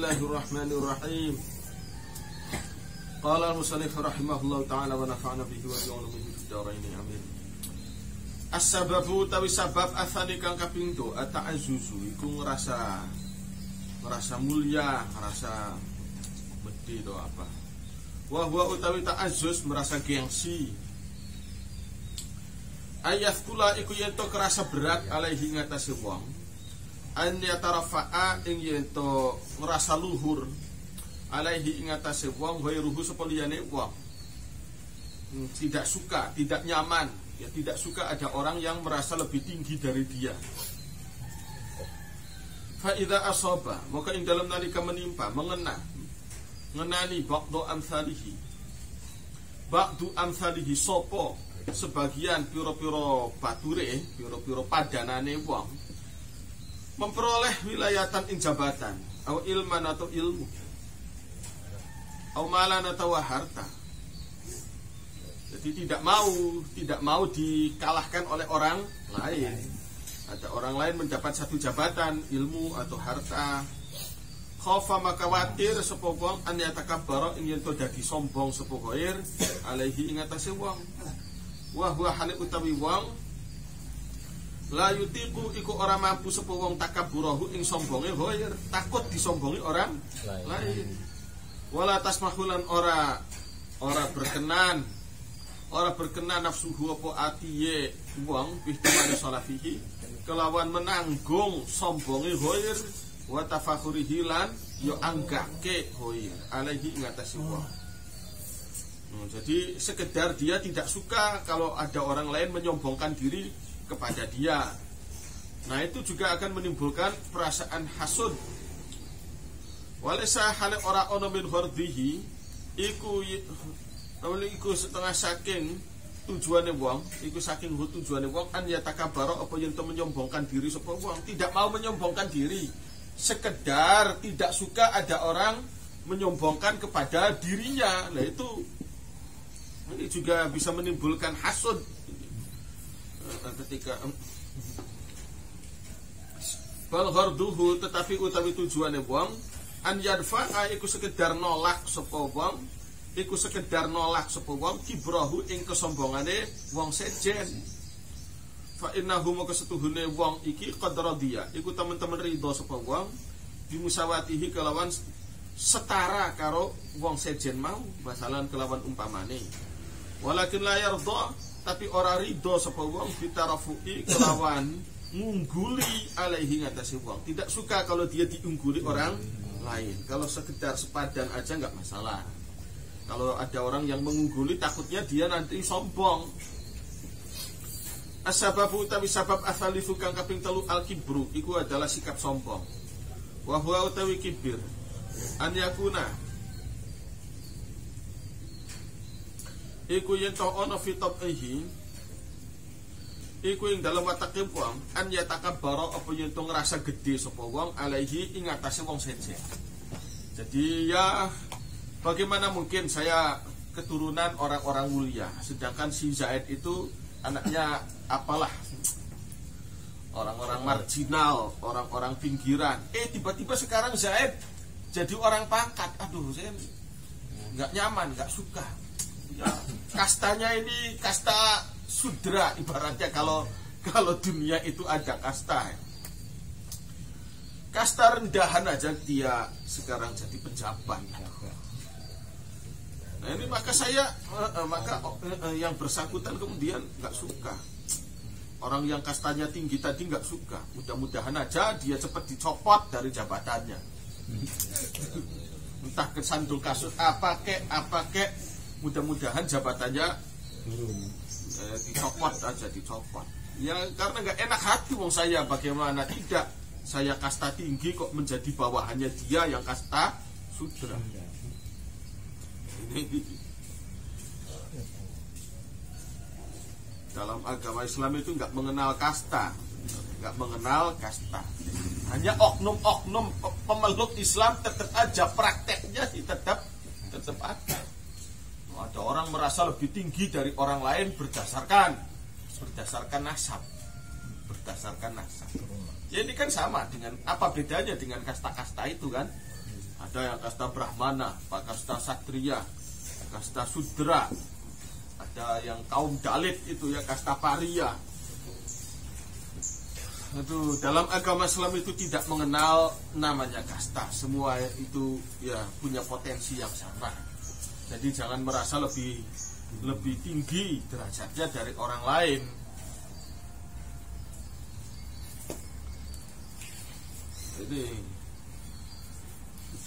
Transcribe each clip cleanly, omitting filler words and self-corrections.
Bismillahirrahmanirrahim. Qala al-musannif rahimahullahu ta'ala wa nafa'ana bihi wa bi'ulumihi fid dharain amin. As-sababu tawi sabab athani kang kaping 2 ta'azzuzu iku ngerasa mulia, ngerasa gede to apa. Wa huwa utawi ta'azzuz merasa gengsi. Ayat kula iku yen to kerasa berat alaihi ngatasi wong. An yatarafa'a ing yen to ngerasa luhur alaihi ing atase wong ghairuhu sapa liyane wong. Tidak suka, tidak nyaman, ya tidak suka ada orang yang merasa lebih tinggi dari dia. Fa idza asaba, maka ing dalam nalika menimpa, ngenani ba'du amsalihi sapa sebagian pira-pira bature, pira-pira padanane wong memperoleh wilayatan ing jabatan atau ilman atau ilmu atau malan atau harta. Jadi tidak mau dikalahkan oleh orang lain. Ada orang lain mendapat satu jabatan, ilmu atau harta. Khofa maka watir sapa wong an yatakabbara ing yen to dadi sombong sapa ghair alaihi ing atase wong. Wa huwa hal utawi wong la yutiku iku ora mampu sapa wong takabburahu ing sombonge ghair, takut disombongi orang lain. Wala tasmahulan ora berkenan nafsuhu apa atiye wong bihtamani salafihi kelawan menanggung sombonge ghair wa tafakhurihi lan yo anggake ghair alaihi ing atase wong. Jadi sekedar dia tidak suka kalau ada orang lain menyombongkan diri kepada dia. Nah itu juga akan menimbulkan perasaan hasud. Walesa hale ora ono min hardhihi iku setengah saking tujuane wong, iku saking tujuane wong an ya takabaro apa yen to menyombongkan diri sapa wong, tidak mau menyombongkan diri, sekedar tidak suka ada orang menyombongkan kepada dirinya. Nah itu ini juga bisa menimbulkan hasud ketika bal gharduhu tetapi utawi tujuane wong an yadfa'a iku sekedar nolak sapa wong kibrahu ing kesombongane wong sejen. Fa innahu maka setuhune wong iki qad radiya iku teman-teman ridho sapa wong bimusawatihi kelawan setara karo wong sejen mau, masalan kelawan umpamane. Walakin la yardha tapi ora ridho sapa wong bitarafu'i kelawan ngungguli alaihi ngatasi wong. Tidak suka kalau dia diungguli orang lain. Kalau sekedar sepadan aja enggak masalah. Kalau ada orang yang mengungguli takutnya dia nanti sombong. As-sababu utawi sabab asalifu kang kaping 3 al-kibru iku adalah sikap sombong. Wa huwa utawi kibir an yakuna iku yen to ono fitabihi iku ing dalam watake wong an yatakabbara apa yen to ngrasa gede sapa wong alaihi ing atase wong sejen. Jadi ya bagaimana mungkin saya keturunan orang-orang mulia sedangkan si Zaid itu anaknya apalah orang-orang marginal, orang-orang pinggiran. Tiba-tiba sekarang Zaid jadi orang pangkat. Aduh, saya enggak nyaman, enggak suka. Ya, kastanya ini kasta sudra ibaratnya kalau dunia itu ada kasta. Kasta rendahan aja dia sekarang jadi pejabat. Nah ini maka yang bersangkutan kemudian nggak suka. Orang yang kastanya tinggi tadi nggak suka. Mudah-mudahan aja dia cepat dicopot dari jabatannya. Entah kesandung kasus apa kek. Mudah-mudahan jabatannya dicopot aja, dicopot. Ya karena nggak enak hati wong saya, bagaimana tidak saya kasta tinggi kok menjadi bawahannya dia yang kasta sudra. Dalam agama Islam itu nggak mengenal kasta, hanya oknum-oknum pemeluk Islam tetap aja prakteknya tetap ada. Ada orang merasa lebih tinggi dari orang lain berdasarkan nasab. Ya ini kan sama dengan apa bedanya dengan kasta-kasta itu kan? Ada yang kasta Brahmana, kasta Satria, kasta Sudra, ada yang kaum Dalit itu ya, kasta Paria. Itu dalam agama Islam itu tidak mengenal namanya kasta. Semua itu ya punya potensi yang sama. Jadi jangan merasa lebih tinggi derajatnya dari orang lain. Jadi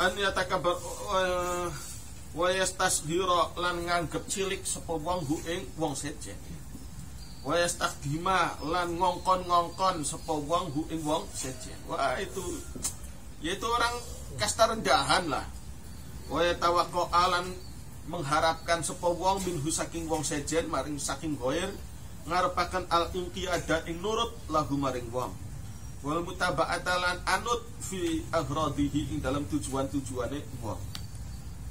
an yatakabar wa yastasghira lan nganggep cilik sapa wong hu ing wong sejen. Wa yastakdima lan ngongkon-ngongkon sapa wong hu ing wong sejen. Wah itu yaitu orang kasta rendahan lah. Wa yatawaqqa lan mengharapkan sapa wong minhu saking wong sejen maring saking ghair ngarepaken al inqiyada ing nurut lahu maring wong. Wal mutaba'atalan anut fi aghradihi ing dalam tujuan-tujuane wong.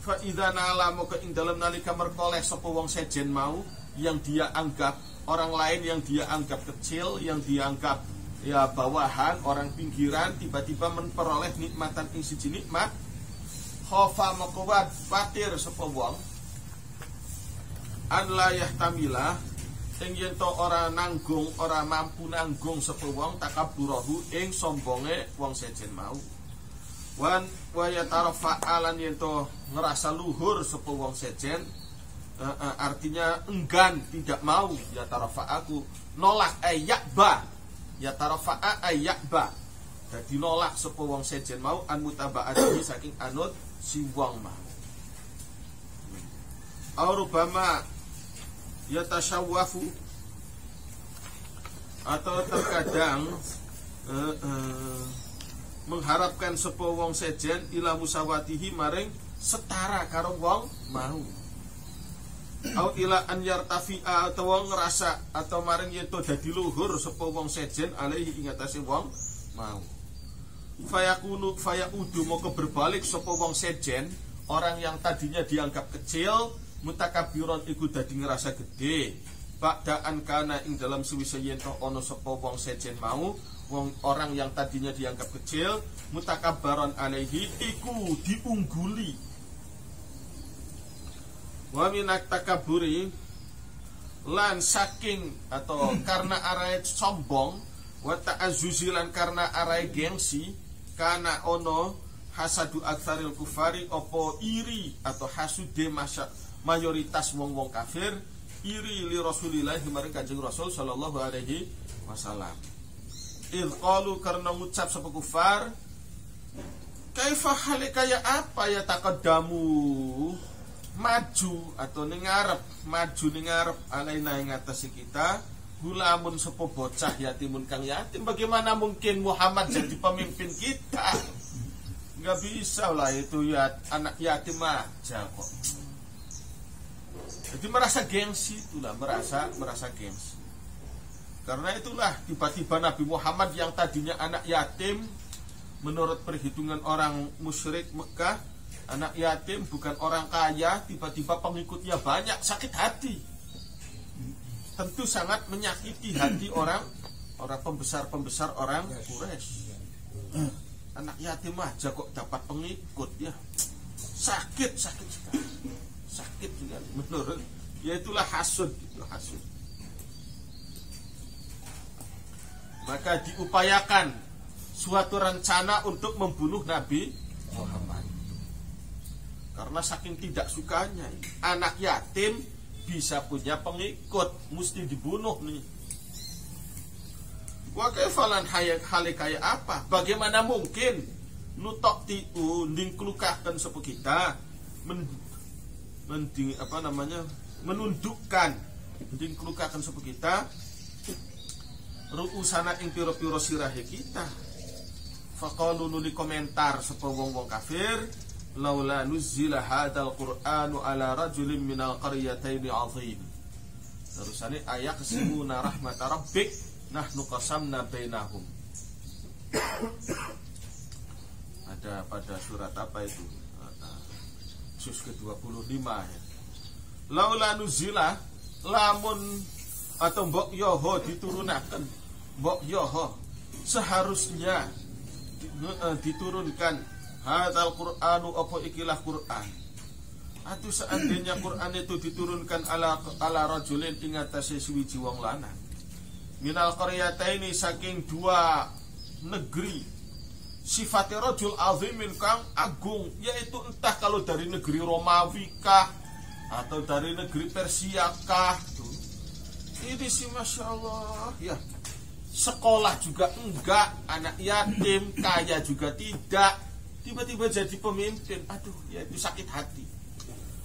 Fa idza nala maka ing dalam nalika merkoleh sapa wong sejen mau yang dia anggap orang lain, yang dia anggap kecil, yang dia anggap ya bawahan, orang pinggiran, tiba-tiba memperoleh nikmatan ing siji nikmat, khofa maka khawatir sapa wong an la yahtamilah ing yen to ora nanggung, ora mampu nanggung sapa wong takaburahu ing sombonge wong sejen mau. Wan wa yatarafa'alan yen to ngerasa luhur sapa wong sejen, artinya enggan, tidak mau, yatarafa'aku nolak ayakba, yatarafa'a ayakba. Dadi nolak sapa wong sejen mau an mutaba'ati saking anut si wong mau. Aurubama yatasawwafu atau terkadang mengharapkan sapa wong sejen ila musawatihi maring setara karo wong mau. Au ila an yartafi'a atau wong ngerasa atau maring yen to dadi luhur sapa wong sejen alaihi ing atase wong mau. Fayaudu moko berbalik sapa wong sejen, orang yang tadinya dianggap kecil, mutakabiron iku dadi ngerasa gede. Ba'daan kana ing dalam suwise yen to ana sapa wong sejen mau, wong orang yang tadinya dianggap kecil, mutakabbaron alaihi iku diungguli. Wa minak takaburi lan saking atau karena arai sombong, wa ta'azzuzi lan karena arai gengsi, kana ono hasadu aktsaril kufari opo iri atau hasude mayoritas wong-wong kafir iri li Rasulillah maring Kanjeng Rasul sallallahu alaihi wasallam. Idz qalu karena ngucap sapa kufar, kaifa halika ya apa ya taqaddamu maju atau ning ngarep, maju ning ngarep alaina ing atase kita gulamun sapa bocah yatimun kang yatim. Bagaimana mungkin Muhammad jadi pemimpin kita? Enggak bisa lah, itu ya anak yatim aja kok. Jadi merasa gengsi itulah, merasa gengsi. Karena itulah tiba-tiba Nabi Muhammad yang tadinya anak yatim, menurut perhitungan orang musyrik Mekah, anak yatim bukan orang kaya, tiba-tiba pengikutnya banyak, sakit hati. Tentu sangat menyakiti hati orang pembesar orang Quraisy. Anak yatim aja kok dapat pengikut ya, sakit sekali, sakit sekali menurut. Ya itulah hasud, itu hasud. Maka diupayakan suatu rencana untuk membunuh Nabi Muhammad. Karena saking tidak sukanya anak yatim bisa punya pengikut, mesti dibunuh nih. Wa kaifalan hayat halikaya apa? Bagaimana mungkin nutok tiu ndingklukaken sapa kita menundukkan ndingklukaken sapa kita ruusana ing pira-pira sirahe kita. Faqalu nuli komentar sapa wong-wong kafir, laula nuzila hadzal qur'anu ala rajulin minal qaryataini azim. Terusane ayat kesimuna rahmat rabbik nahnu qasamna bainahum. Ada pada surat apa itu? Juz ke-25 ya. Laula nuzila, lamun atau mbok yoho diturunaken, mbok yoho seharusnya diturunkan hadzal Qur'anu apa ikilah Qur'an. Aduh seandainya Quran itu diturunkan ala rajulin ing atase suwiji wong lanang. Minal qaryataini saking dua negeri. Sifatnya rajul azimin kang agung, yaitu entah kalau dari negeri Romawi kah atau dari negeri Persia kah. Tuh. Ini sih Masya Allah ya. Sekolah juga enggak, anak yatim, kaya juga tidak. Tiba-tiba jadi pemimpin. Aduh, ya itu sakit hati.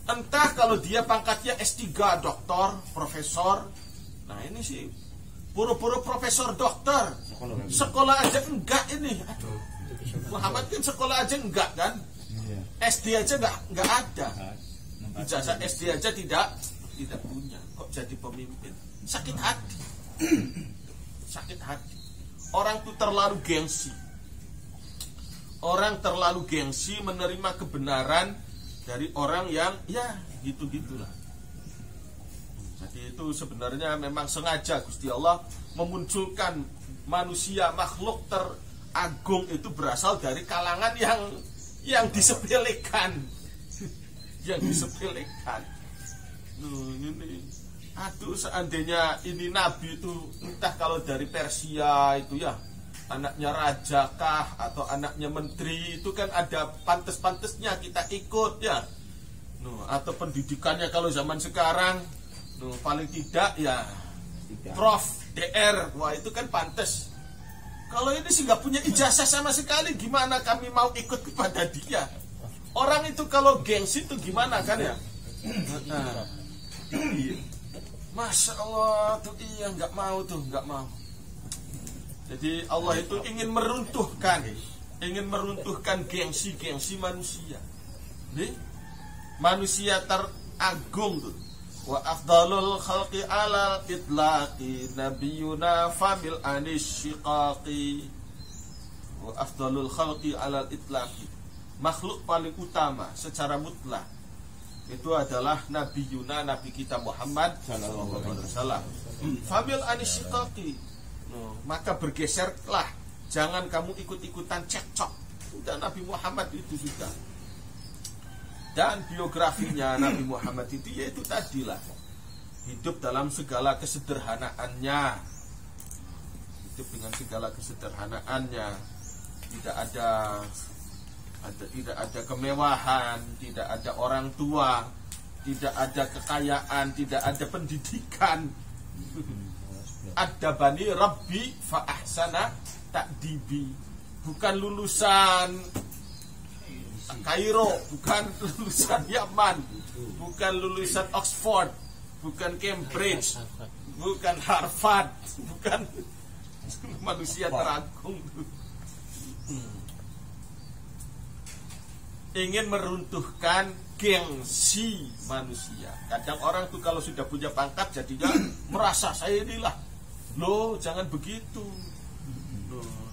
Entah kalau dia pangkatnya S3, doktor, profesor. Nah ini sih pura-pura profesor dokter. Sekolah aja enggak ini. Aduh. Muhammad kan sekolah aja enggak kan? SD aja enggak ada. Ijazah SD aja tidak punya. Kok jadi pemimpin? Sakit hati. Sakit hati. Orang itu terlalu gengsi. Orang terlalu gengsi menerima kebenaran dari orang yang ya gitu-gitulah. Jadi itu sebenarnya memang sengaja Gusti Allah memunculkan manusia, makhluk teragung itu berasal dari kalangan yang disepelekan. Yang disepelekan. Ini aduh seandainya ini nabi itu entah kalau dari Persia itu ya anaknya raja kah atau anaknya menteri itu kan ada pantes-pantesnya kita ikut ya. Atau pendidikannya kalau zaman sekarang paling tidak ya Prof, DR, wah itu kan pantes. Kalau ini sih nggak punya ijazah sama sekali, gimana kami mau ikut kepada dia? Orang itu kalau gengsi itu gimana kan ya? Masya Allah tuh iya nggak mau. Jadi Allah itu ingin meruntuhkan gengsi manusia. Nih, manusia teragung tuh. Wa afdalul khalqi alal itlaqi nabiyuna famil anis syiqaqi. Wa afdalul khalqi alal itlaqi. Makhluk paling utama secara mutlak itu adalah nabiyuna, nabi kita Muhammad sallallahu alaihi wasallam. Famil anis syiqaqi. Maka bergeserlah, jangan kamu ikut-ikutan cekcok. Sudah Nabi Muhammad itu sudah. Dan biografinya Nabi Muhammad itu yaitu tadilah hidup dalam segala kesederhanaannya, hidup dengan segala kesederhanaannya, tidak ada kemewahan, tidak ada orang tua, tidak ada kekayaan, tidak ada pendidikan. Adabani Rabbi fa ahsana ta'dibi. Bukan lulusan Kairo, bukan lulusan Yaman, bukan lulusan Oxford, bukan Cambridge, bukan Harvard, bukan manusia teragung. Ingin meruntuhkan gengsi manusia. Kadang orang tuh kalau sudah punya pangkat jadinya merasa saya inilah. Loh, jangan begitu.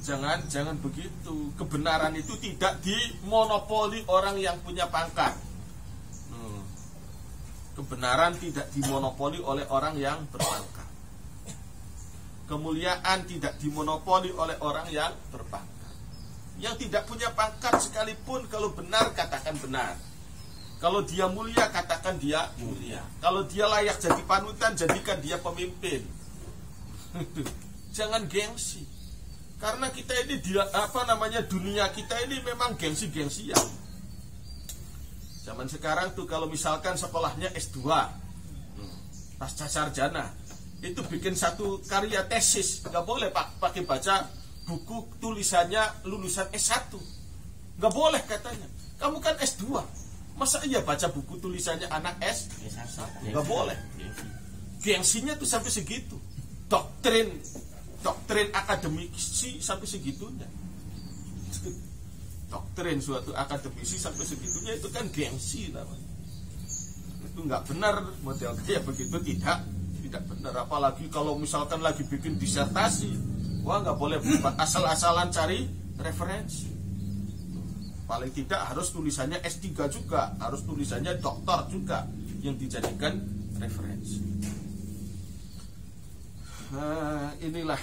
Jangan begitu. Kebenaran itu tidak dimonopoli orang yang punya pangkat. Kebenaran tidak dimonopoli oleh orang yang berpangkat. Kemuliaan tidak dimonopoli oleh orang yang berpangkat. Yang tidak punya pangkat sekalipun kalau benar katakan benar. Kalau dia mulia katakan dia mulia. Kalau dia layak jadi panutan jadikan dia pemimpin. Jangan gengsi. Karena kita ini dunia kita ini memang gengsi-gengsian. Zaman sekarang tuh kalau misalkan sekolahnya S2, pasca sarjana, itu bikin satu karya tesis, nggak boleh pakai baca buku tulisannya lulusan S1. Nggak boleh katanya. Kamu kan S2. Masa iya baca buku tulisannya anak S1? Nggak boleh. Gengsinya tuh sampai segitu. Doktrin akademisi sampai segitunya. Doktrin suatu akademisi sampai segitunya itu kan gengsi namanya. Itu nggak benar model kayak begitu, tidak benar. Apalagi kalau misalkan lagi bikin disertasi, wah nggak boleh asal-asalan cari referensi. Paling tidak harus tulisannya S3 juga, harus tulisannya doktor juga yang dijadikan referensi. Inilah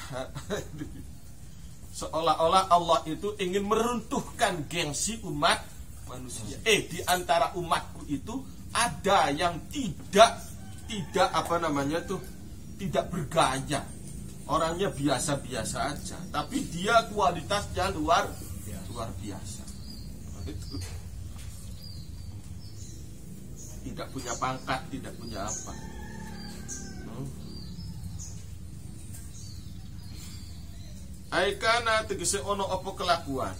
Seolah-olah Allah itu ingin meruntuhkan gengsi umat manusia. Di antara umatku itu ada yang tidak tidak bergaya. Orangnya biasa-biasa aja, tapi dia kualitasnya luar biasa. Itu. Tidak punya pangkat, tidak punya apa. Aikana tegese ono apa kelakuan.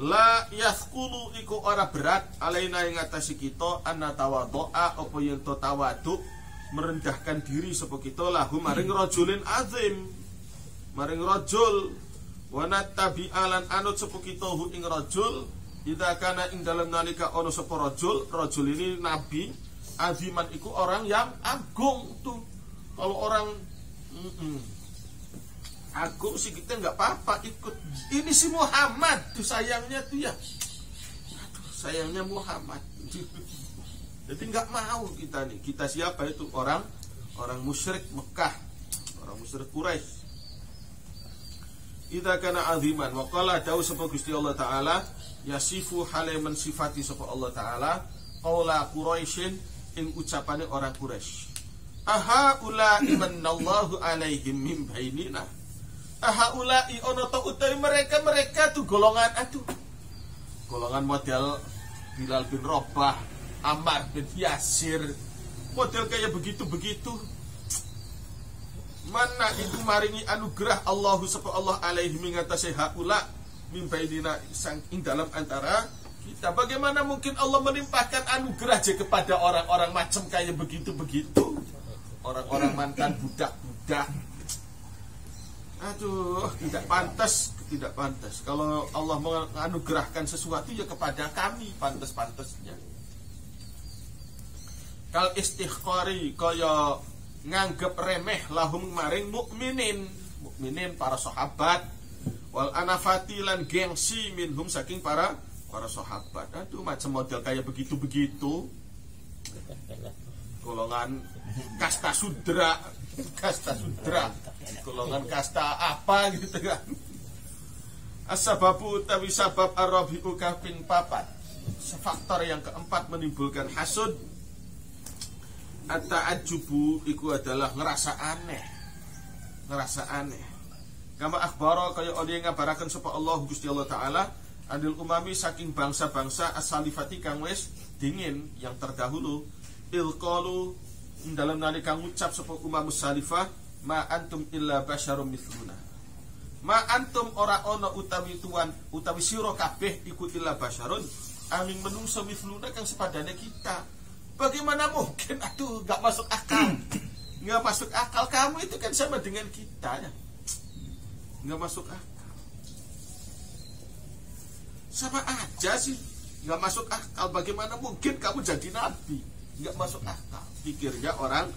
La yathqulu iku ora berat alaina ing atase kita anna tawadhu'a apa yen to tawadhu merendahkan diri sapa kita lahu maring rajulin azim, maring rajul wa nattabi'alan anut sapa kita hu ing rajul idza kana ing dalem nalika ono sapa rajul ini nabi aziman iku orang yang agung tuh. Kalau orang agung sih kita nggak apa-apa ikut. Ini si Muhammad tuh sayangnya tuh ya. Aduh, sayangnya Muhammad. Jadi nggak mau kita nih. Kita siapa itu? Orang musyrik Mekah, orang musyrik Quraisy. Idza kana aziman wa qala dawu sapa Gusti Allah taala yasifu haleman sifati sapa Allah taala qaula Quraisyin ing ucapane orang Quraisy. Aha ulai manallahu alaihim min bainina. Aha ulai ono to utawi mereka tuh golongan golongan model Bilal bin Rabah, Ammar bin Yasir, model kayak begitu. Mana itu maringi anugerah Allahu sapa Allah alaihi mengatasi haula min bainina ing dalam antara kita. Bagaimana mungkin Allah melimpahkan anugerah aja kepada orang-orang macam kayak begitu? Orang-orang mantan budak-budak. Aduh, tidak pantas. Kalau Allah menganugerahkan sesuatu ya kepada kami pantas-pantasnya. Kal istighfari kaya nganggep remeh lahum maring mukminin para sahabat wal anafati lan gengsi minhum saking para sahabat. Aduh, macam model kayak begitu. Golongan kasta sudra, golongan kasta apa gitu kan. As-sababu utawi sabab ar-rabi'u kaping 4. Faktor yang keempat menimbulkan hasud. At-ta'ajjubu iku adalah ngerasa aneh. Kama akhbara kaya oleh ngabaraken sapa Allah Gusti Allah taala adil umami saking bangsa-bangsa as-salifati kang wis dingin yang terdahulu ilqalu dalam nalika ngucap sapa umamus salifah ma antum illa basyarum mithluna. Ma antum ora ana utawi sira kabeh iku illa basyarun angin menungso mithluna kang sepadane kita. Bagaimana mungkin? Aduh, enggak masuk akal. Enggak masuk akal, kamu itu kan sama dengan kita ya. Enggak masuk akal. Sama aja sih. Enggak masuk akal. Bagaimana mungkin kamu jadi nabi? Enggak masuk akal. Pikirnya orang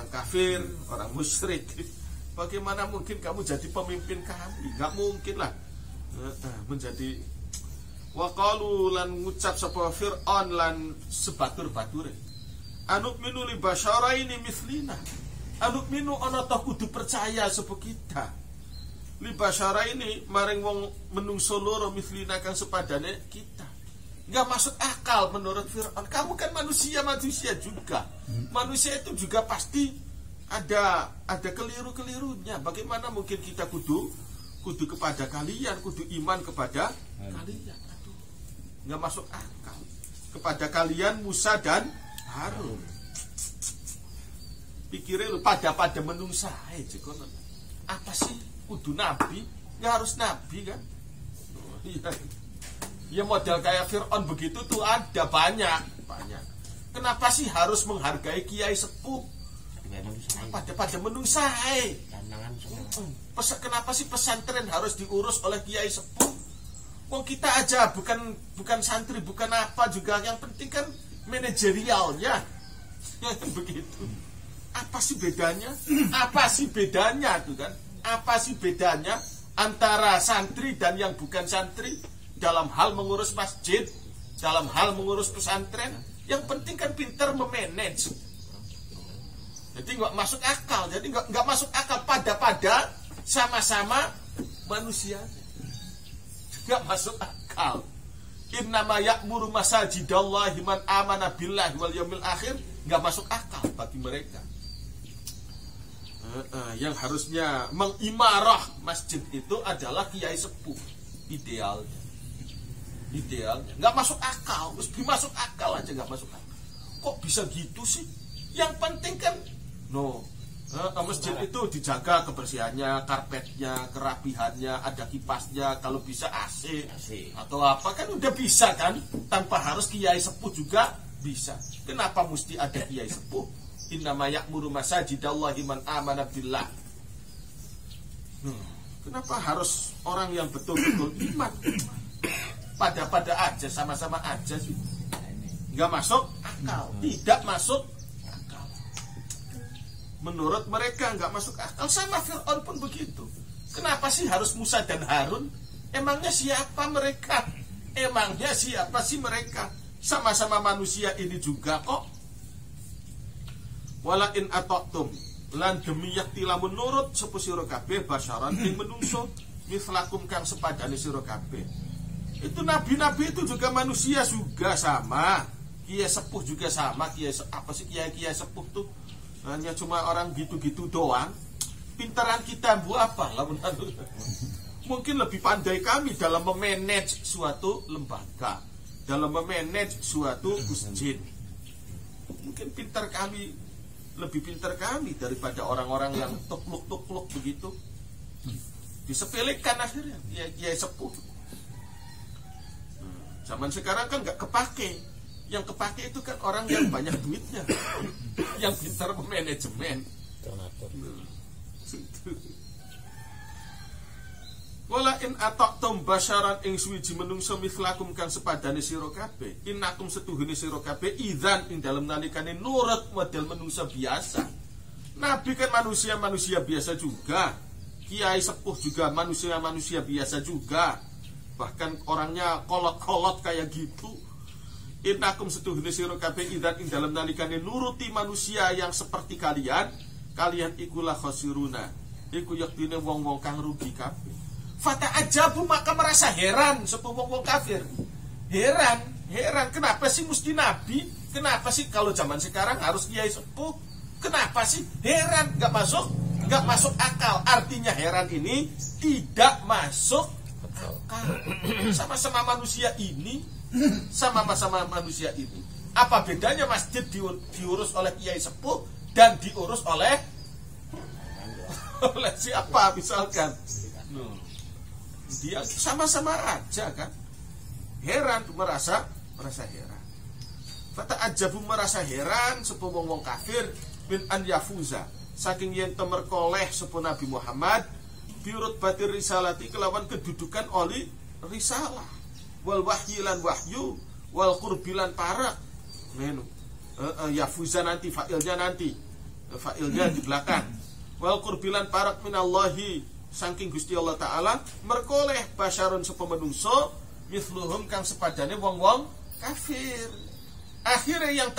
kafir, orang musyrik. Bagaimana mungkin kamu jadi pemimpin kami? Enggak mungkin lah. Menjadi waqalu lan ngucap sapa Fir'aun lan sebatur-bature. Anuk minu li basyaraini mithlina. Anuk minu ana ta kudu percaya sapa kita. Li basyaraini maring wong menungso loro mithlina kang sepadane kita. Enggak masuk akal menurut Fir'aun. Kamu kan manusia juga. Manusia itu juga pasti ada keliru-kelirunya. Bagaimana mungkin kita kudu kepada kalian, kudu iman kepada kalian. Aduh, enggak masuk akal. Kepada kalian Musa dan Harun. Pikirnya lu pada menungsa aja kono. Apa sih kudu nabi? Enggak harus nabi kan? Ya model kayak Fir'aun begitu tuh ada banyak. Kenapa sih harus menghargai kiai sepuh? Pada menungsai. Kenapa sih pesantren harus diurus oleh kiai sepuh? Wong kita aja bukan santri, bukan apa juga. Yang penting kan manajerialnya. Begitu. Apa sih bedanya? Tuh kan? Apa sih bedanya antara santri dan yang bukan santri? Dalam hal mengurus masjid, dalam hal mengurus pesantren, yang penting kan pintar memanage. Jadi nggak masuk akal. Jadi nggak masuk akal pada sama-sama manusianya. Nggak masuk akal. Innama ya'muru masajidallahi man amana billahi wal yaumil akhir, nggak masuk akal bagi mereka. Yang harusnya mengimarah masjid itu adalah kiai sepuh, idealnya nggak masuk akal. Mesti masuk akal aja nggak masuk akal. Kok bisa gitu sih? Yang penting kan masjid itu dijaga kebersihannya, karpetnya, kerapihannya, ada kipasnya, kalau bisa AC atau apa kan udah bisa kan, tanpa harus kiai sepuh juga bisa. Kenapa mesti ada kiai sepuh? Innama ya'muru masajidallahi man amana billah. Kenapa harus orang yang betul-betul iman? Pada aja, sama-sama aja sih. Nggak masuk akal, tidak masuk akal. Menurut mereka nggak masuk akal. Sama Fir'aun pun begitu. Kenapa sih harus Musa dan Harun? Emangnya siapa mereka? Emangnya siapa sih mereka? Sama-sama manusia ini juga kok. Wala in ata'tum lan demi yakti lamun nurut sepu sira kabeh basyaran ing menungso mislakum kang sepadane sira kabeh. Itu nabi-nabi itu juga manusia juga sama. Kiai sepuh juga sama. Kiai sepuh tuh hanya cuma orang gitu-gitu doang. Pintaran kita buat apa lah? Mungkin lebih pandai kami dalam memanage suatu lembaga, dalam memanage suatu masjid. Mungkin lebih pintar kami daripada orang-orang yang tukluk begitu. Disepelekan akhirnya kiai sepuh. Zaman sekarang kan nggak kepake. Yang kepake itu kan orang yang banyak duitnya, yang pintar memanajemen. Wala in ataqtum basyaran ing suwiji menungso mithlakum kang sepadane sira kabeh innakum setuhune sira kabeh idzan ing dalem nalikane nurut model menungso biasa. Nabi kan manusia biasa juga, kiai sepuh juga manusia biasa juga, bahkan orangnya kolot-kolot kayak gitu. Innakum setuhune sira kabeh idzan ing dalem nalikane nuruti manusia yang seperti kalian ikulah khosiruna, iku yaktine wong-wong kang rugi kabeh. Fata ajabu maka merasa heran sepuluh wong kafir. Heran kenapa sih mesti nabi? Kenapa sih kalau zaman sekarang harus kiai sepuh? Kenapa sih? Heran, nggak masuk akal. Artinya heran ini tidak masuk akal. Sama-sama manusia ini. Apa bedanya masjid diurus oleh kiai sepuh dan diurus oleh siapa misalkan? Dia sama-sama aja kan. Heran, merasa heran. Fata ajabu merasa heran sepo wong kafir min an yafuza saking yen temerkoleh sepo Nabi Muhammad biurut batir risalati kelawan kedudukan oli risalah wal wahyilan wahyu wal qurbilan parak menu yafuza nanti fa'ilnya di belakang wal qurbilan parak minallahi saking Gusti Allah Ta'ala merkoleh basyarun sepo menungso mithluhum kang sepadane wong-wong kafir. Akhirnya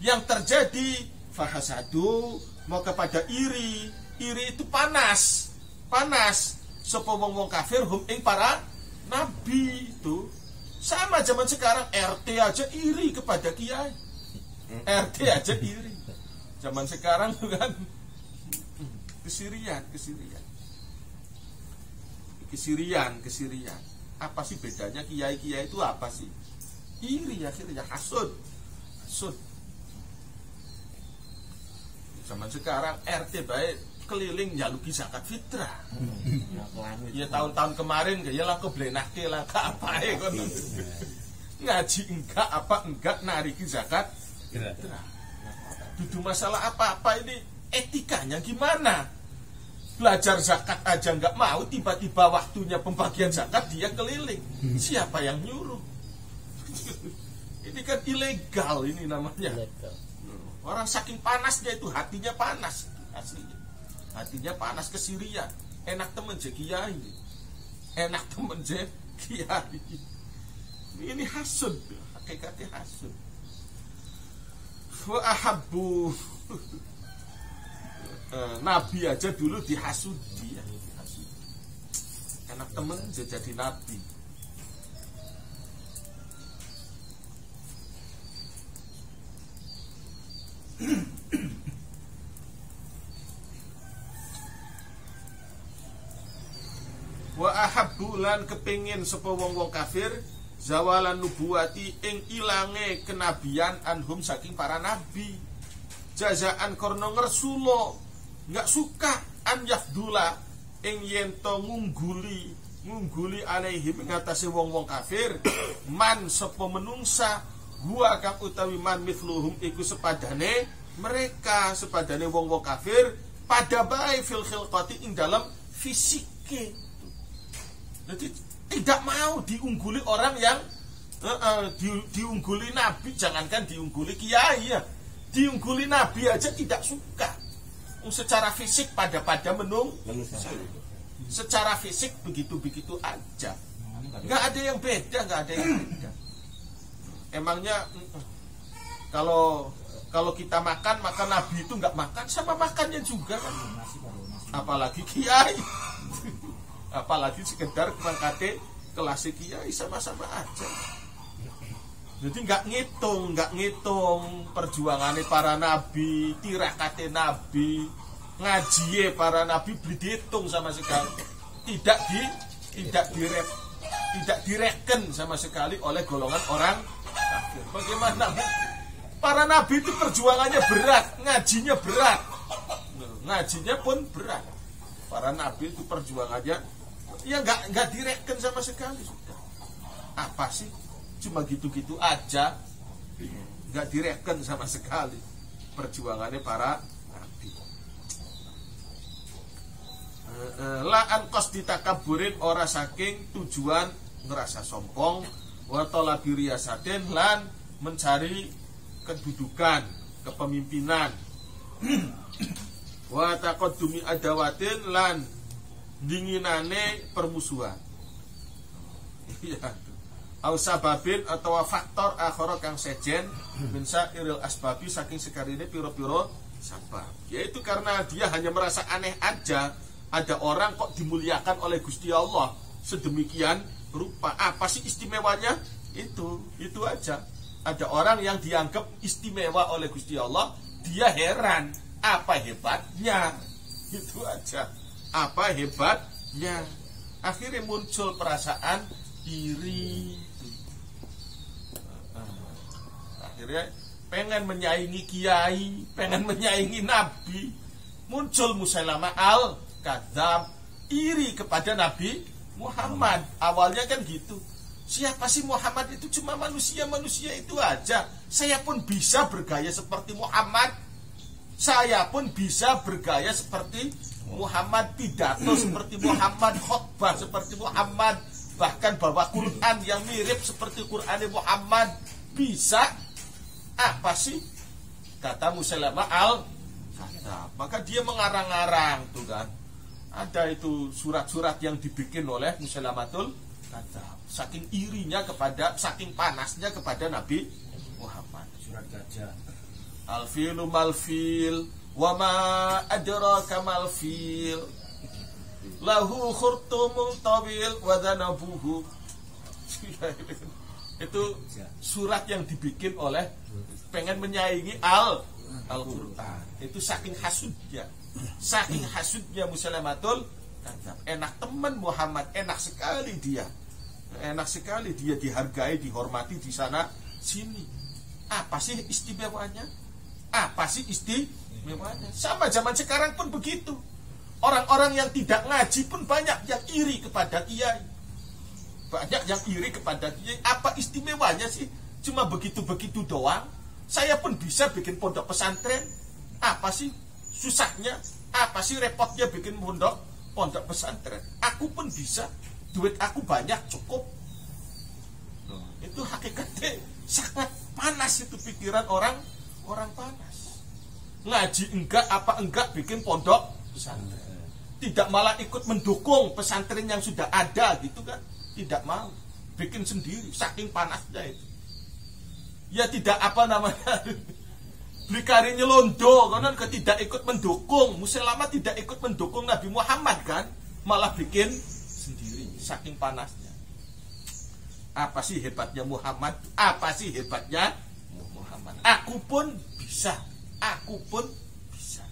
yang terjadi fahasadu mau kepada iri itu panas sepo wong-wong kafir hum ing para nabi. Itu sama zaman sekarang, RT aja iri kepada kiai, RT aja iri zaman sekarang kan. Kesirian. Apa sih bedanya kiai itu apa sih? Iri akhirnya, hasud. Zaman sekarang RT baik keliling nyaluki zakat fitrah. Ya tahun-tahun kemarin ya lah kok blenake lah apa kon. Ngaji enggak nariki zakat fitrah. Dudu masalah apa-apa ini, etikanya gimana? Belajar zakat aja nggak mau, tiba-tiba waktunya pembagian zakat dia keliling. Siapa yang nyuruh? Ini kan ilegal ini namanya. Orang saking panasnya itu hatinya panas aslinya. Hatinya panas kesirian. Enak temen je kiai. Ini hasud, hakikatnya hasud. Wa ahabbu Nabi aja dulu dihasudi. enak temen jadi nabi. Wa ahabbu lan kepingin sapa wong-wong kafir zawalan nubuwati ing ilange kenabian anhum saking para nabi. Jazaan karena ngersulo nggak suka an yahdula ing yento ngungguli alaihim ngatasi wong-wong kafir man sapa menungsa gua kang utawi man mithluhum iku sepadane mereka sepadane wong-wong kafir pada bae fil khilqati ing dalam fisike. Jadi tidak mau diungguli orang yang diungguli nabi, jangankan diungguli kiai ya. Diungguli nabi aja tidak suka. Secara fisik pada menung, secara fisik begitu aja. Nggak ada yang beda. Emangnya kalau kita makan nabi itu nggak makan, sama makannya juga kan. Apalagi kiai. Apalagi sekedar mangkate kelas kiai, sama-sama aja. Jadi nggak ngitung perjuangannya para nabi, tirakate nabi, ngajiye para nabi beli dihitung sama sekali. Tidak direken sama sekali oleh golongan orang kafir. Bagaimana? Para nabi itu perjuangannya berat, ngajinya berat. Ngajinya pun berat. Para nabi itu perjuangannya ya nggak direken sama sekali sudah. Apa sih? Cuma gitu-gitu aja, nggak direken sama sekali perjuangannya para nabi. La'an kos ditakaburin ora saking tujuan ngerasa sombong, wa talabi riyasatin lan mencari kedudukan, kepemimpinan, wa taqaddumi adawatin lan dinginane permusuhan. Iya. Au sababin atau faktor akhara kang sejen min sairil asbabi saking sekarine piro-piro sabab. Yaitu karena dia hanya merasa aneh aja, ada orang kok dimuliakan oleh Gusti Allah sedemikian rupa. Apa sih istimewanya? Itu aja. Ada orang yang dianggap istimewa oleh Gusti Allah, dia heran, apa hebatnya? Itu aja. Apa hebatnya? Akhirnya muncul perasaan iri. Akhirnya pengen menyaingi kiai, pengen menyaingi nabi. Muncul Musailamah al-Kadzdzab, iri kepada Nabi Muhammad. Awalnya kan gitu. Siapa sih Muhammad itu? Cuma manusia itu aja. Saya pun bisa bergaya seperti Muhammad. Saya pun bisa bergaya seperti Muhammad, pidato seperti Muhammad, khutbah seperti Muhammad, bahkan bawa Quran yang mirip seperti Quran Muhammad. Bisa. Apa sih? Kata Musailamah al-Kadzdzab. Maka dia mengarang-arang tuh kan. Ada itu surat-surat yang dibikin oleh Musailamatul Kadzdzab. Saking irinya saking panasnya kepada Nabi Muhammad. Surat gajah. Al-filu mal-fil wa ma adraka mal-fil lahu khurtumul tawil wa dhanabuhu. Itu surat yang dibikin oleh pengen menyaingi Al-Qur'an. Itu saking hasudnya. Saking hasudnya Musailamatul Kadzdzab. Enak teman Muhammad, enak sekali dia. Enak sekali dia dihargai, dihormati di sana sini. Apa sih istimewanya? Apa sih istimewanya? Sama zaman sekarang pun begitu. Orang-orang yang tidak ngaji pun banyak yang iri kepada kiai. Banyak yang iri kepada kiai. Apa istimewanya sih? Cuma begitu-begitu doang. Saya pun bisa bikin pondok pesantren. Apa sih susahnya? Apa sih repotnya bikin pondok pesantren? Aku pun bisa. Duit aku banyak, cukup. Itu hakikatnya sangat panas itu pikiran orang panas. Ngaji enggak bikin pondok pesantren. Tidak malah ikut mendukung pesantren yang sudah ada gitu kan. Tidak mau. Bikin sendiri, saking panasnya itu. Ya tidak beli kari nyelondo kan tidak ikut mendukung. Musailamah tidak ikut mendukung Nabi Muhammad kan, malah bikin sendiri. saking panasnya. Apa sih hebatnya Muhammad? Apa sih hebatnya Muhammad? Aku pun bisa. Aku pun bisa.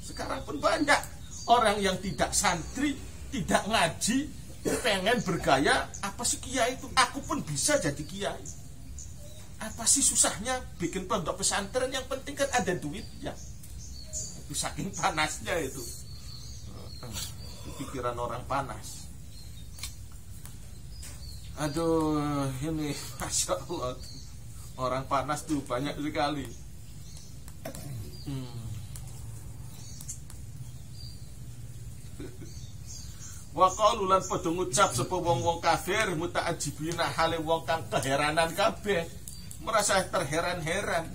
Sekarang pun banyak orang yang tidak santri, tidak ngaji, pengen bergaya. Apa sih kiai itu? Aku pun bisa jadi kiai. Apa sih susahnya bikin pondok pesantren? Yang penting kan ada duitnya. Itu saking panasnya itu. Pikiran orang panas. Aduh, ini Masya Allah, orang panas tuh banyak sekali. Wa qalu lan padha ngucap sapa wong-wong kafir muta'ajibina hale wong kang keheranan kabeh, merasa terheran-heran.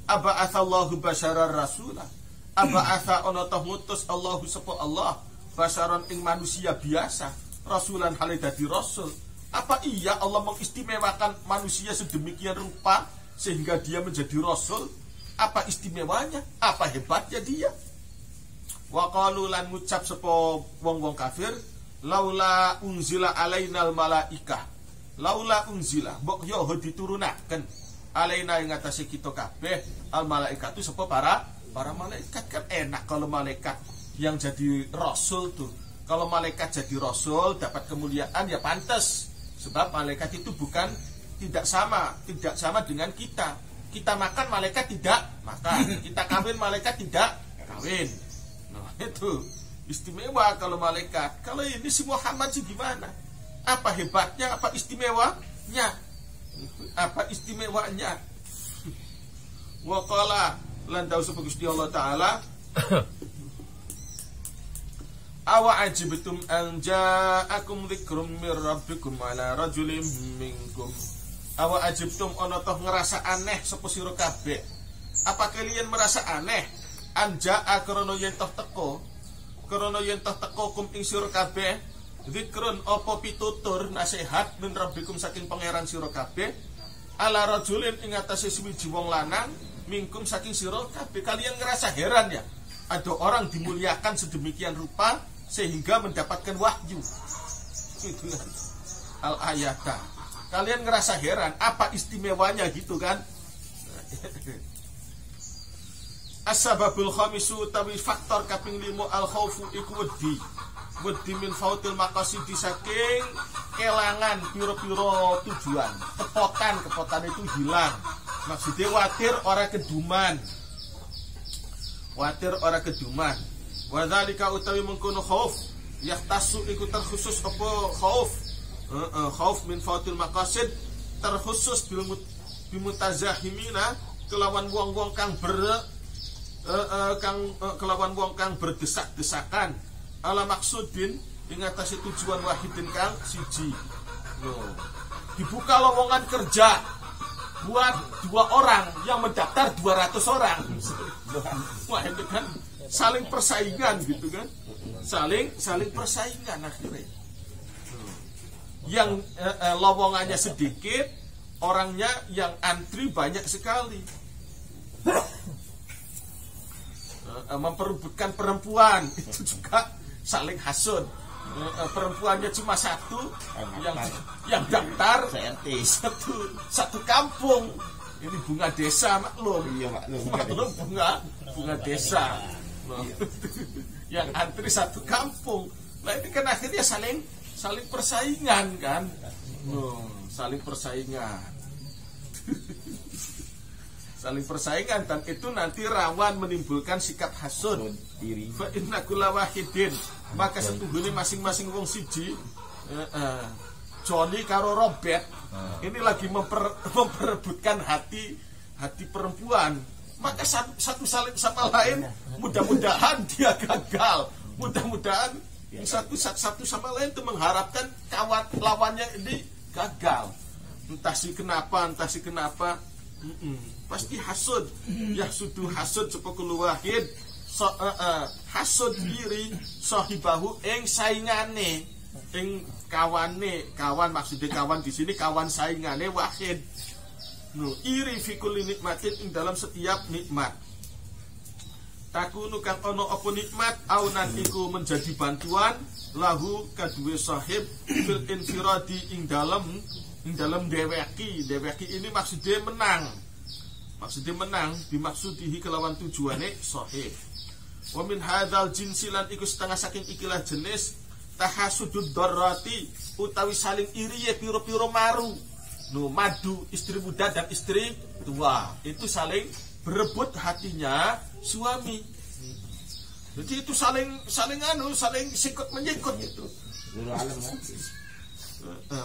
Aba'atsallahu basyarar rasulah. Aba'atsa ana ta ngutus Allahu sapa Allah basyaran ing manusia biasa, rasulan hale dadi rasul. Apa iya Allah mengistimewakan manusia sedemikian rupa sehingga dia menjadi rasul? Apa istimewanya? Apa hebatnya dia? Wa qalu lan ngucap sapa wong-wong kafir, laula unzila alainal malaikah. Laula unzila, mbok yo diturunaken alaina ing atase kita kabeh al malaikatu sapa para malaikat. Kan enak kalau malaikat yang jadi rasul tuh. Kalau malaikat jadi rasul dapat kemuliaan ya pantas. Sebab malaikat itu tidak sama dengan kita. Kita makan, malaikat tidak makan. Kita kawin, malaikat tidak kawin. Nah, itu istimewa kalau malaikat. Kalau ini si Muhammad sih gimana? Apa hebatnya? Apa istimewanya? Apa istimewanya? Wa qala lan dawu sapa Gusti Allah taala awa ajibtum an ja'akum dzikrum mir rabbikum ala rajulin minkum. Awa ajibtum ana toh ngerasa aneh sapa sira kabeh. Apa kalian merasa aneh? An ja'a krana yen toh teko kum ing sira kabeh dzikrun apa pitutur nasihat min rabbikum saking pangeran sira kabeh ala rajulin ing atase suwiji wong lanang minkum saking sira kabeh. Kalian ngerasa heran ya? Ada orang dimuliakan sedemikian rupa sehingga mendapatkan wahyu. Itu kan al-ayata. Kalian ngerasa heran apa istimewanya gitu kan? As-sababul khamisu tawi faktor kaping 5 al-khaufu iku wedi min fautil maqasidi saking kelangan piro-piro tujuan. Kepotan itu hilang. Maksudnya watir ora keduman. Wadzalika utawi mengkono khauf yahtasu iku terkhusus apa khauf min fautil maqasid terkhusus bimutazahimina kelawan wong-wong kang kelawan wong kang berdesak-desakan ala maksudin ing atase tujuan wahidin kang siji. Dibuka lowongan kerja buat 2 orang yang mendaftar 200 orang. Wah, itu kan saling persaingan gitu kan, saling persaingan akhirnya. Yang lowongannya sedikit, orangnya yang antri banyak sekali. Memperebutkan perempuan itu juga saling hasud. Perempuannya cuma satu, yang daftar satu kampung. Ini bunga desa maklum, bunga desa. Yang antri satu kampung. Nah ini kan akhirnya saling persaingan kan. Saling persaingan dan itu nanti rawan menimbulkan sikap hasud. Fa inna kulla wahidin, maka setuhune masing-masing wong siji Johnny karo Robert ini lagi memperebutkan hati perempuan. Maka satu saling sama lain, mudah-mudahan dia gagal. Mudah-mudahan satu sama lain itu mengharapkan kawan lawannya ini gagal. Entah si kenapa. Pasti hasud. Yahsudu hasud sepukul wahid. Hasud diri sahibahu ing saingane, ing kawan maksudnya kawan di sini kawan saingane wahid. Iri fikul nikmatin ing dalam setiap nikmat. takunu kang ono apa nikmat aunan iku menjadi bantuan lahu kaduwe sahib fil infiradi ing dalem deweki ini maksudnya menang dimaksudihi kelawan tujuane sahib. Wa min hadzal jinsi lan iku setengah saking ikilah jenis tahasudud darrati utawi saling iriye piro-piro maru. Madu istri muda dan istri tua itu saling berebut hatinya suami. Jadi itu saling sikut menyikut itu.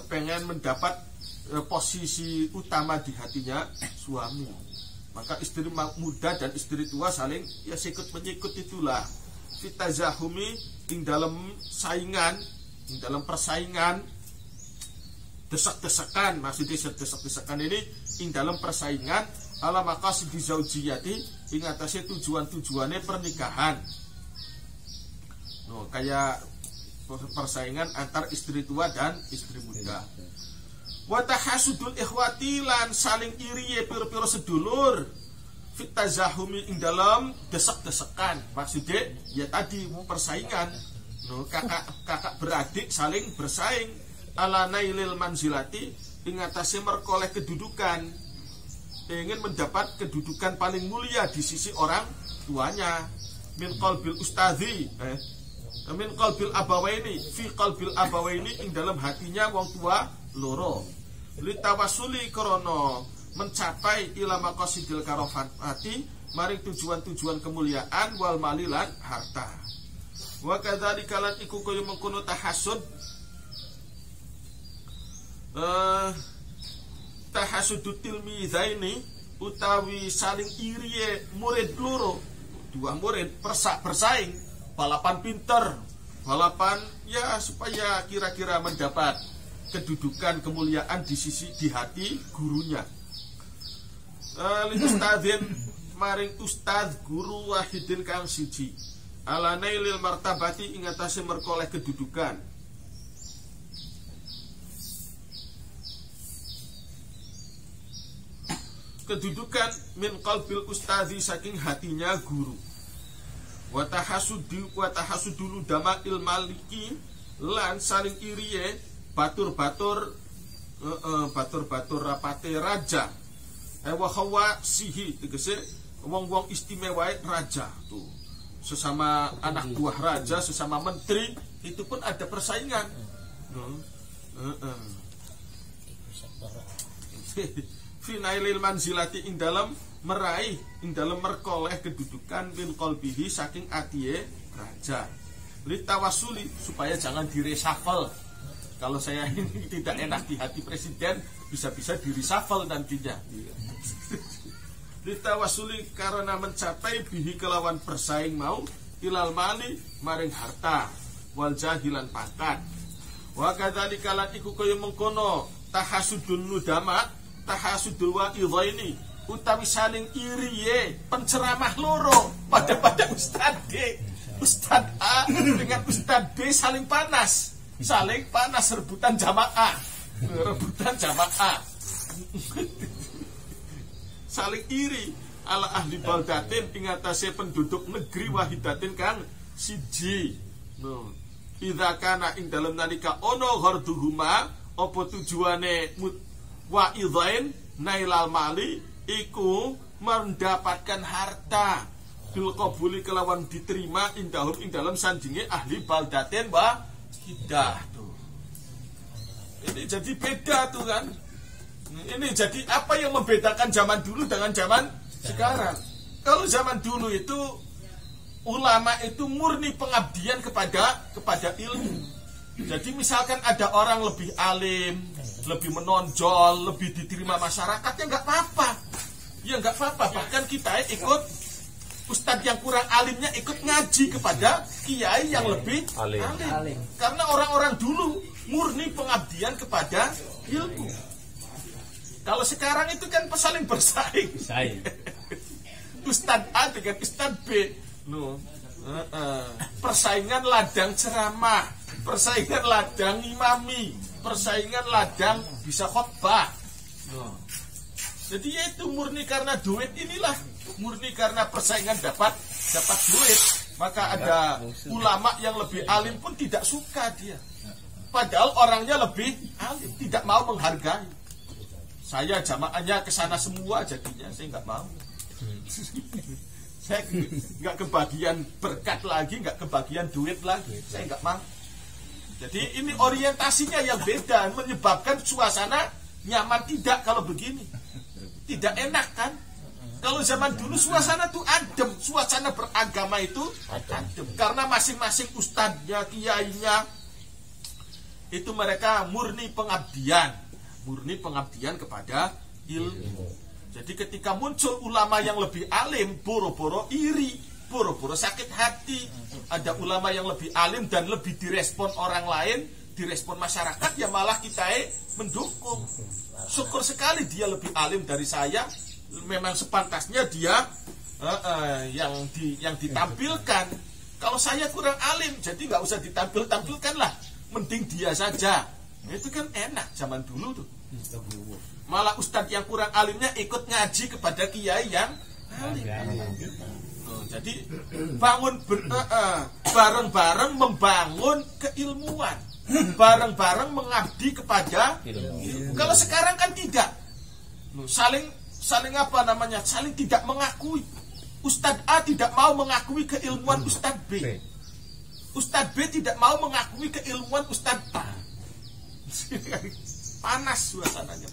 Pengen mendapat posisi utama di hatinya suami. Maka istri muda dan istri tua saling ya sikut menyikut itulah. Fitazahumi ing dalam saingan, ing dalam persaingan. Desak-desakan, maksudnya desak-desakan ini ing dalam persaingan ala maqasid zaujiyati ing atase tujuan-tujuannya pernikahan. Kayak persaingan antar istri tua dan istri muda. Wa tahasudul ikhwati lan saling iriye piro-piro sedulur fit tazahumi ing dalam desak-desakan, maksudnya ya tadi persaingan. Kakak beradik saling bersaing ala nailil manzilati ing atase merkoleh kedudukan, ingin mendapat kedudukan paling mulia di sisi orang tuanya. Min qalbil ustadzi min qalbil abawaini fi qalbil abawaini ing dalam hatinya wong tua loro litawasuli krono mencapai ila maqasidil karofati maring tujuan-tujuan kemuliaan wal malilan harta. Wa kadzalika lan iku kaya mengkono tahasud tahasudut tilmizaini utawi saling iriye murid loro, dua murid bersaing balapan pinter, balapan ya supaya kira-kira mendapat kedudukan kemuliaan di hati gurunya. Ustadzin maring ustadz guru wahidin kang siji ala nailil martabati ing atase merkoleh kedudukan. Kedudukan min qalbil ustadzi saking hatinya guru. Wa tahasudulu dama ilmaliki lan saling iriye batur-batur rapate raja. Wa khawasihi tegese wong-wong istimewa raja tuh. Sesama anak buah raja, sesama menteri itu pun ada persaingan. Finailil manzilati ing dalam meraih, ing dalam merkoleh kedudukan min qalbihi saking atiye raja. Litawasuli supaya jangan direshuffle. Kalau saya ini tidak enak di hati presiden, bisa-bisa direshuffle nantinya. Litawasuli karena mencapai bihi kelawan bersaing mau ilal mali maring harta wal jahilan pangkat. Wa kadzalika lan iku kaya mengkono tahasudun nudama tahasudul wa'idhaini utawi saling iriye penceramah loro pada Ustad A dengan Ustad B saling panas rebutan jamaah saling iri ala ahli baldatin ing atase penduduk negeri wahidatin kang siji. Idza kana ing dalem nalika ono gharduhuma apa tujuane wa idhain nailal mali iku mendapatkan harta bil qabuli kelawan diterima indahum ing dalam sandinge ahli baldatin wa hidah tuh. Ini jadi beda tuh kan. Ini jadi apa yang membedakan zaman dulu dengan zaman sekarang? Kalau zaman dulu itu ulama itu murni pengabdian kepada ilmu. Jadi misalkan ada orang lebih alim, lebih menonjol, lebih diterima masyarakatnya nggak apa-apa. Ya nggak apa-apa. Bahkan kita ikut ustadz yang kurang alimnya ikut ngaji kepada kiai yang lebih alim. Karena orang-orang dulu murni pengabdian kepada ilmu. Kalau sekarang itu kan saling bersaing. Ustadz A dengan Ustadz B. Persaingan ladang ceramah, persaingan ladang imami, persaingan ladang bisa khotbah. Jadi ya itu murni karena duit inilah murni karena persaingan dapat duit, maka ada ulama yang lebih alim pun tidak suka dia. Padahal orangnya lebih alim, tidak mau menghargai. Saya jamaahnya ke sana semua jadinya, saya nggak mau. Saya nggak kebagian berkat lagi, nggak kebagian duit lagi, saya nggak mau. Jadi ini orientasinya yang beda, menyebabkan suasana nyaman tidak kalau begini. Tidak enak kan? Kalau zaman dulu suasana tuh adem, suasana beragama itu adem. Karena masing-masing ustadznya, kiainya, itu mereka murni pengabdian kepada ilmu. Jadi ketika muncul ulama yang lebih alim, boro-boro iri, boro-boro sakit hati. Ada ulama yang lebih alim dan lebih direspon orang lain, direspon masyarakat, ya malah kita mendukung. Syukur sekali dia lebih alim dari saya. Memang sepantasnya dia yang ditampilkan. Kalau saya kurang alim, jadi nggak usah ditampilkan lah. Mending dia saja. Itu kan enak zaman dulu tuh. Malah ustadz yang kurang alimnya ikut ngaji kepada kiai yang alim. Jadi bareng-bareng membangun keilmuan, bareng-bareng mengabdi kepada ilmu. Kalau sekarang kan tidak, saling tidak mengakui. Ustadz A tidak mau mengakui keilmuan Ustadz B. Ustadz B tidak mau mengakui keilmuan Ustadz A. Panas suasananya,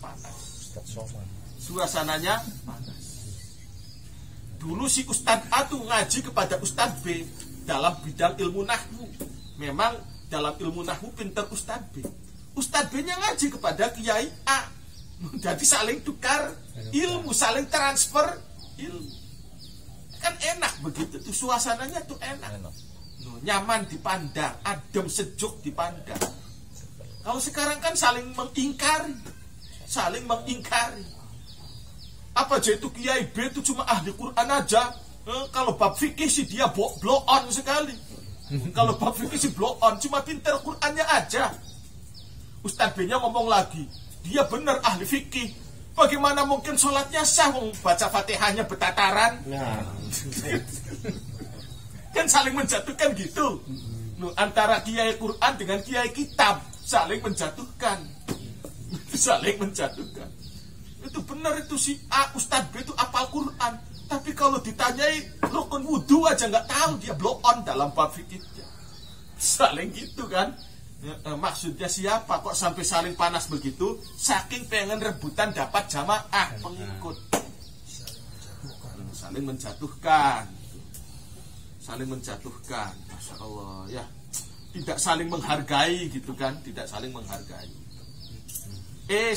suasananya panas. Dulu si Ustadz A tuh ngaji kepada Ustadz B dalam bidang ilmu nahwu. Memang dalam ilmu nahwu pintar Ustadz B. Ustadz B nya ngaji kepada Kiai A. Jadi saling tukar ilmu, saling transfer ilmu. Kan enak begitu tuh, suasananya tuh enak. Nyaman dipandang, adem sejuk dipandang. Kalau sekarang kan saling mengingkari. Apa aja itu Kiai B itu cuma ahli Quran aja. Kalau bab fikih sih dia blow on sekali. Kalau bab fikih sih blow on, cuma pintar Qurannya aja. Ustadz B-nya ngomong lagi, dia benar ahli fikih. Bagaimana mungkin sholatnya sah, baca Fatihahnya bertataran? Kan saling menjatuhkan gitu. Antara Kiai Quran dengan Kiai Kitab saling menjatuhkan. Itu benar itu si A, Ustadz B itu apal Quran, tapi kalau ditanyai rukun wudhu aja nggak tahu, dia blow on dalam bab fikihnya. Saling gitu kan. Maksudnya siapa kok sampai saling panas begitu? Saking pengen rebutan dapat jamaah pengikut. Saling menjatuhkan. Masya Allah ya. Tidak saling menghargai gitu kan, tidak saling menghargai.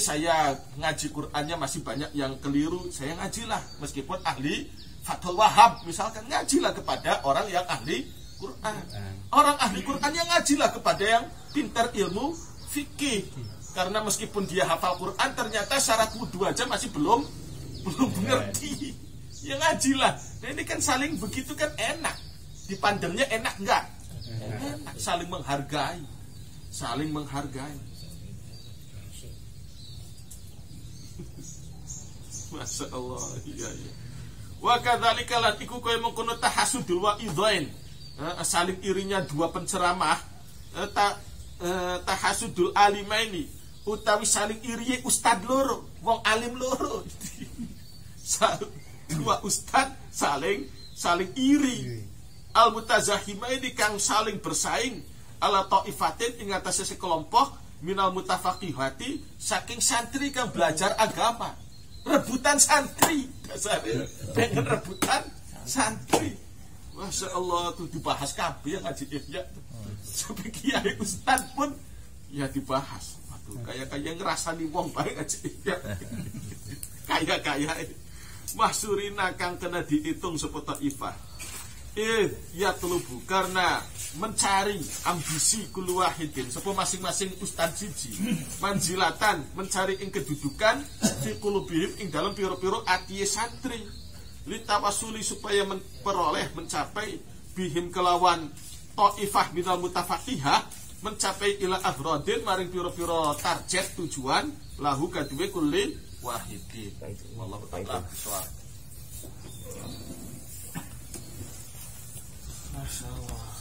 Saya ngaji Qurannya masih banyak yang keliru, saya ngajilah meskipun ahli Fathul Wahab misalkan, ngajilah kepada orang yang ahli Quran. Orang ahli Quran yang ngajilah kepada yang pintar ilmu fikih. Karena meskipun dia hafal Quran, ternyata syarat wudu aja masih belum mengerti. Ya ngajilah. Nah ini kan saling begitu kan enak. Dipandangnya enak enggak? Enak, saling menghargai. Masya Allah, iya. Wa kadzalika lan iku kaya mengkono tahasudul wa idhain. Saling irinya dua penceramah, tahasudul alimaini, utawi saling iri ustad loro, wong alim loro. Dua ustad saling iri. Al mutazahimaini kang saling bersaing ala taifatin ing atase sekelompok minal mutafaqihati saking santri kang belajar agama. Rebutan santri, dasarnya pengen rebutan santri. Masya Allah tuh dibahas kabeh ya ngaji ihya tuh. Sampai kiai ustad pun ya dibahas. Waduh, kayak ngerasani wong bae ngaji ihya. Kayak mahsurina kang kena dihitung sapa taifah. Ya telubu karena mencari ambisi kuluwahidin sapa masing-masing ustad siji manjilatan mencari ing kedudukan fi qulubihim ing dalam piro-piro atiye santri litawasuli supaya mencapai bihim kelawan taifah minal mutafaqihah mencapai ila afrodin maring piro-piro target tujuan lahu kaduwe kulli wahidin. Wallahu ta'ala Masya Allah.